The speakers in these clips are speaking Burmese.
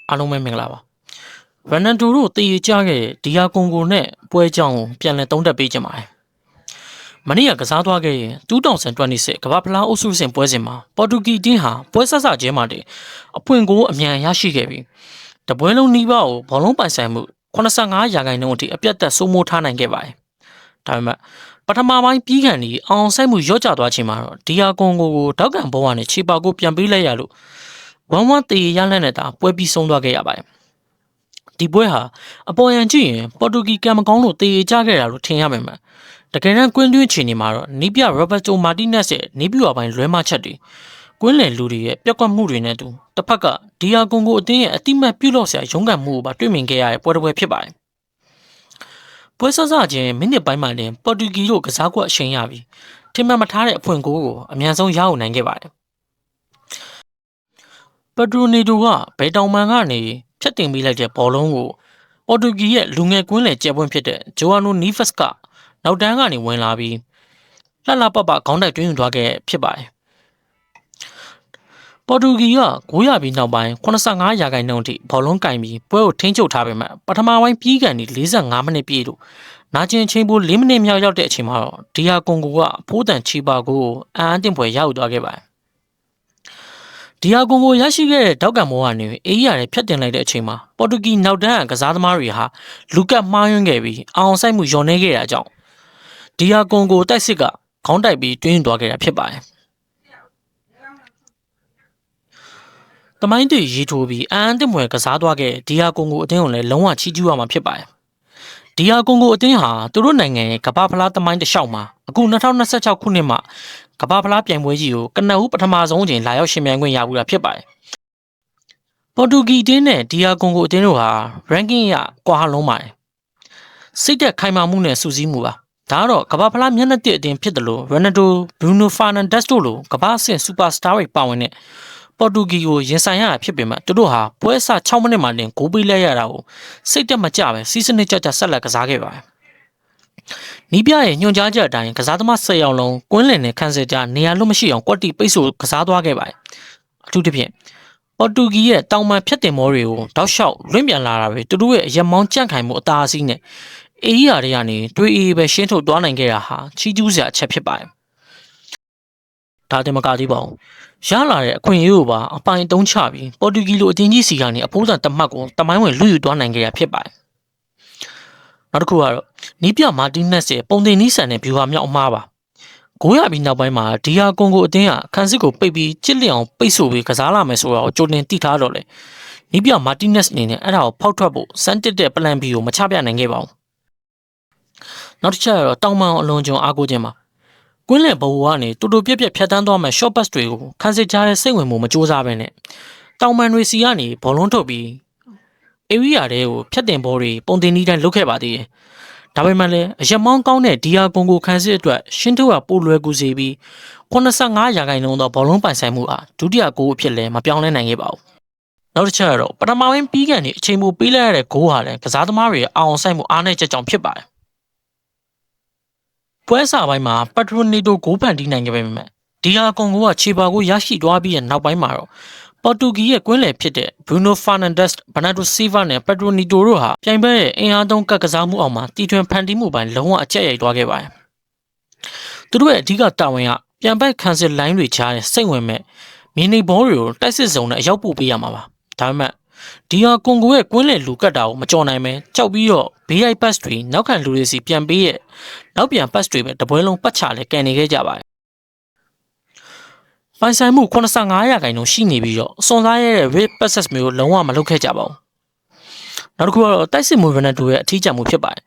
အားလုံးပဲမင်္ဂလာပါဗန်နန်တိုတို့တည်ရကြခဲ့ဒီယာကွန်ဂိုနဲ့ပွဲကြောင်းပြန်လည်သုံးသပ်ပေးကြပါတယ်မနေ့ကစားသွားခဲ့ရင်2026ကမ္ဘာဖလားအုပ်စုစဉ်ပွဲစဉ်မှာပေါ်တူဂီတင်းဟာပွဲဆက်စကျဲမှာအဖွင့်ကိုအမြန်ရရှိခဲ့ပြီးတပွဲလုံးနီးပါးကိုဘောလုံးပိုင်ဆိုင်မှု85%အထိအပြတ်သက်စိုးမိုးထားနိုင်ခဲ့ပါတယ်ဒါပေမဲ့ပထမပိုင်းပြီးကန်ဒီအောင်ဆိုင်မှုရော့ကျသွားချိန်မှာတော့ဒီယာကွန်ဂိုကိုတောက်ကန်ဘောကနေခြေပါကိုပြန်ပေးလိုက်ရလို့1-1တည်ရလန့်နေတာပွဲပြီးဆုံးသွားခဲ့ရပါတယ်ဒီပွဲဟာအပေါ်ယံကြည့်ရင်ပေါ်တူဂီကံမကောင်းလို့တည်ရကြခဲ့တာလို့ထင်ရပါမယ်တကယ်တမ်းကွင်းတွင်းချီနေမှာတော့နီးပြရောဘတ်တိုမာတီနက်စ်ရဲ့နီးပြွာပိုင်းလွဲမချက်တွေကွင်းလယ်လူတွေရဲ့ပြက်ကွက်မှုတွေနဲ့တူတစ်ဖက်ကဒီယာကွန်ကိုအတင်းရဲ့အတိမတ်ပြုလုပ်စရာရုန်းကန်မှုကိုပါတွေ့မြင်ခဲ့ရတဲ့ပွဲတစ်ပွဲဖြစ်ပါတယ်ပွဲဆဆချင်းမိနစ်ပိုင်းမှတင်ပေါ်တူဂီတို့ကစားကွက်အချိန်ရပြီးထင်မှတ်မထားတဲ့အဖွင့်ကိုအမြန်ဆုံးရအောင်နိုင်ခဲ့ပါတယ်ပက်ဒရိုနီတိုကဘယ်တောင်မန်ကနေဖြတ်တင်ပေးလိုက်တဲ့ဘောလုံးကိုပေါ်တူဂီရဲ့လူငယ်ကွင်းလယ်ကျဲပွင့်ဖြစ်တဲ့ဂျိုအာနိုနီဖက်စ်ကနောက်တန်းကနေဝင်လာပြီးလှလှပပခေါင်းတိုက်တွင်းယူသွားခဲ့ဖြစ်ပါတယ်ပေါ်တူဂီက900ပြီးနောက်ပိုင်း85%အထိဘောလုံးကင်ပြီးပွဲကိုထိန်းချုပ်ထားပေမဲ့ပထမပိုင်းပြီးကန်ဒီ45မိနစ်ပြည့်လို့နာကျင်ချင်းပို4မိနစ်မြောက်ရောက်တဲ့အချိန်မှာတော့ဒီယာကွန်ဂိုကအဖိုးတန်ချီပါကိုအန်တင်ပွဲရောက်သွားခဲ့ပါတယ်ဒီယာကွန်ဂိုရရှိခဲ့တဲ့တောက်ကန်မောကနေအေးရတဲ့ဖြတ်တင်လိုက်တဲ့အချိန်မှာပေါ်တူဂီနောက်တန်းကစားသမားတွေဟာလူကတ်မှားယွင်းခဲ့ပြီးအောင်ဆိုင်မှုယွန်နေခဲ့တာကြောင့်ဒီယာကွန်ဂိုတိုက်စစ်ကခေါင်းတိုက်ပြီးတွင်းသွားခဲ့တာဖြစ်ပါတယ်တမိုင်းတွေရေထိုးပြီးအန်တင်ပွဲကစားသွားခဲ့ဒီယာကွန်ဂိုအသင်းကိုလည်းလုံးဝချီးကျူးရမှာဖြစ်ပါတယ်ဒီယာကွန်ဂိုအသင်းဟာသူတို့နိုင်ငံရဲ့ကမ္ဘာဖလားတမိုင်းတစ်လျှောက်မှာအခု2026ခုနှစ်မှာကမ္ဘာဖလားပြိုင်ပွဲကြီးကိုကနဦးပထမဆုံးအကြိမ်လာရောက်ရှင်ပြိုင်ခွင့်ရဘူးတာဖြစ်ပါတယ်ပေါ်တူဂီအသင်းနဲ့ဒီယာကွန်ဂိုအသင်းတို့ဟာ ranking ရကွာလုံးပါတယ်စိတ်သက်ခိုင်မာမှုနဲ့စူးစီးမှုပါဒါကတော့ကမ္ဘာဖလားမျက်နှာတစ်အသင်းဖြစ်တယ်လို့ရိုနယ်ဒိုဘရူနိုဖာနန်ဒက်စ်တို့လိုကမ္ဘာအဆင့်စူပါစတာတွေပါဝင်တဲ့ပေါ်တူဂီကိုရင်ဆိုင်ရတာဖြစ်ပေမဲ့သူတို့ဟာပွဲအစ6မိနစ်မှတင်ဂိုးပေးလိုက်ရတာကိုစိတ်သက်မကြပဲစီးစနစ်ကြကြဆက်လက်ကစားခဲ့ပါတယ်နီးပြရဲ့ညွှန်ကြားချက်အတိုင်းကစားသမား10ယောက်လုံးကွင်းလင်နဲ့ခန်းစစ်ကြားနေရာလွတ်မရှိအောင်ကွက်တီပိတ်ဆို့ကစားသွားခဲ့ပါတယ်အထူးသဖြင့်ပေါ်တူဂီရဲ့တောင်ပန်ဖြတ်တင်မောတွေကိုတောက်လျှောက်လွင့်ပြန်လာတာပဲသူတို့ရဲ့အရက်မောင်းကြန့်ခိုင်မှုအသာအစီးနဲ့အေးရာတွေကနေတွေးအေးပဲရှင်းထုတ်သွားနိုင်ခဲ့တာဟာချီးကျူးစရာအချက်ဖြစ်ပါတယ်ဒါတင်မကသေးပါဘူးရလာတဲ့အခွင့်အရေးကိုပါအပိုင်တုံးချပြီးပေါ်တူဂီလိုအတင်းကြီးစီကနေအဖိုးတန်တမတ်ကိုတမိုင်းဝင်လူယူသွားနိုင်ခဲ့တာဖြစ်ပါတယ်နောက်တစ်ခုကတော့နီးပြမာတီနက်စ်ရဲ့ပုံတင်နီးဆန်တဲ့ဗျူဟာမြောက်အမှားပါ900ပြီးနောက်ပိုင်းမှာဒီယာကွန်ကိုအသင်းကခန်းစစ်ကိုပိတ်ပြီးချစ်လျောင်ပိတ်ဆို့ပြီးကစားလာမယ်ဆိုတော့ကြိုတင်တိထားတော့လေနီးပြမာတီနက်စ်အနေနဲ့အဲ့ဒါကိုဖောက်ထွက်ဖို့စမ်းတစ်တဲ့ plan B ကိုမချပြနိုင်ခဲ့ပါဘူးနောက်တစ်ချက်ကတော့တောင်ပန်အလွန်ကျွံအားကိုးခြင်းပါကွင်းလယ်ဘဝကနေတူတူပြက်ပြက်ဖြတ်တန်းသွားမဲ့ short pass တွေကိုခန်းစစ်ကြားရဲ့စိတ်ဝင်မှုမကြိုးစားဘဲနဲ့တောင်ပန်တွေစီကနေဘောလုံးထုတ်ပြီးအေရီယာတွေကိုဖြတ်တင်ဘောတွေပုံတင်နီးတိုင်းလုတ်ခဲ့ပါသေးတယ်ဒါပေမဲ့လည်းအရက်မောင်းကောင်းတဲ့ဒီယာကွန်ကိုခန်းစစ်အတွက်ရှင်းထုတ်ရပိုလွယ်ကူစေပြီး85%သောဘောလုံးပိုင်ဆိုင်မှုအားဒုတိယဂိုးအဖြစ်လည်းမပြောင်းလဲနိုင်ခဲ့ပါဘူးနောက်တစ်ချက်ကတော့ပထမပိုင်းပြီးကန်နေအချိန်ပိုပေးလိုက်ရတဲ့ဂိုးဟာလည်းကစားသမားတွေအောင်ဆိုင်မှုအားနည်းချက်ကြောင့်ဖြစ်ပါတယ်ပွဲစားပိုင်းမှာပက်ဒရိုနီတိုဂိုးဖန်တီးနိုင်ခဲ့ပေမဲ့ဒီယာကွန်ကိုကခြေပါကိုရရှိသွားပြီးတဲ့နောက်ပိုင်းမှာတော့ပေါ်တူဂီရဲ့ကွင်းလယ်ဖြစ်တဲ့ဘရူနိုဖာနန်ဒက်စ်ဘနာဒိုဆီဗာနဲ့ပက်ဒရိုနီတိုတို့ဟာပြိုင်ပွဲရဲ့အင်အားသုံးကစားမှုအောက်မှာတီထွင်ဖန်တီးမှုပိုင်းလုံးဝအကျက်ရိုက်သွားခဲ့ပါတယ်သူတို့ရဲ့အဓိကတာဝန်ကပြန်ပိုက်ခန်းစစ်လိုင်းတွေချားတဲ့စိတ်ဝင်မဲ့မင်းနေဘောတွေကိုတိုက်စစ်စုံနဲ့အရောက်ပို့ပေးရမှာပါဒါပေမဲ့ဒီယာကွန်ကိုရဲ့ကွင်းလယ်လူကတ်တာကိုမကြော်နိုင်ပဲကြောက်ပြီးတော့ BI pass တွေနောက်ခံလူတွေစီပြန်ပေးရဲ့နောက်ပြန် pass တွေပဲတပွဲလုံးပတ်ချလဲကန်နေခဲ့ကြပါတယ်ပိုင်ဆိုင်မှု85%ရှိနေပြီးတော့စွန်စားရတဲ့ red passes မျိုးလုံးဝမလုပ်ခဲ့ကြပါဘူးနောက်တစ်ခုကတော့တိုက်စစ်မှုရနတူရဲ့အထီးကျန်မှုဖြစ်ပါတယ်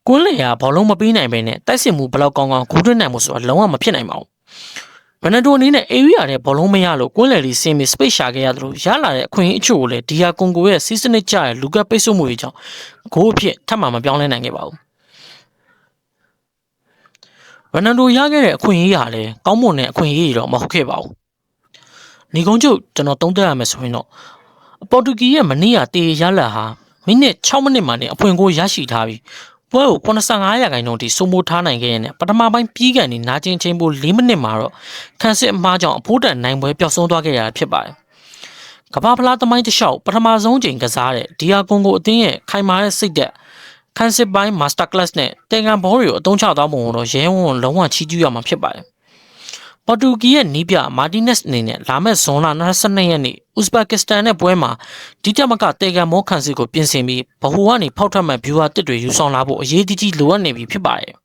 ကွင်းလယ်ကဘောလုံးမပေးနိုင်ပဲနဲ့တိုက်စစ်မှုဘယ်လောက်ကောင်းကောင်းဂူးသွင်းနိုင်မှုဆိုတာလုံးဝမဖြစ်နိုင်ပါဘူးရနတူအနေနဲ့အေရီယာနဲ့ဘောလုံးမရလို့ကွင်းလယ်လေးဆင်းပြီး space ရှာခဲ့ရသလိုရလာတဲ့အခွင့်အရေးအချို့ကိုလည်းဒီယာကွန်ကိုရဲ့စီးစနစ်ကျတဲ့လူကပိတ်ဆို့မှုတွေကြောင့်ဂိုးအဖြစ်ထပ်မပြောင်းလဲနိုင်ခဲ့ပါဘူးရနတူရခဲ့တဲ့အခွင့်အရေးဟာလည်းကောင်းမွန်တဲ့အခွင့်အရေးတော့မဟုတ်ခဲ့ပါဘူးနေကုန်းချုပ်ကျွန်တော်သုံးသပ်ရမယ်ဆိုရင်တော့ပေါ်တူဂီရဲ့မနေ့ကတေရလာဟာမိနစ်6မိနစ်မှနေအဖွင့်ကိုရရှိထားပြီးပွဲကို85%ထိစိုးမိုးထားနိုင်ခဲ့တဲ့ပထမပိုင်းပြီးကန်နေနာကျင်ချင်းပို4မိနစ်မှာတော့ခန်းစစ်အမှားကြောင့်အဖိုးတန်နိုင်ပွဲပျောက်ဆုံးသွားခဲ့ရတာဖြစ်ပါတယ် ကမ္ဘာဖလားသမိုင်းတစ်လျှောက်ပထမဆုံးချိန်ကစားတဲ့ဒီယာကွန်ဂိုအသင်းရဲ့ခိုင်မာတဲ့စိတ်သက်ခန်းစစ်ပိုင်း Master Class နဲ့တေကန်ဘောတွေကိုအသုံးချသွားပုံကိုတော့ရဲဝံ့လုံးဝချီးကျူးရမှာဖြစ်ပါတယ်။ပေါ်တူဂီရဲ့နီးပြမာတီနက်စ်အနေနဲ့လာမယ့်ဇွန်လ22ရက်နေ့ဥဇဘက်ကစ္စတန်နဲ့ပွဲမှာဒီတက်မကတေကန်မောခန်းစစ်ကိုပြင်ဆင်ပြီးဗဟိုကနေဖောက်ထွက်မဲ့ဗျူဟာတစ်တွေယူဆောင်လာဖို့အရေးကြီးလိုအပ်နေပြီဖြစ်ပါတယ်။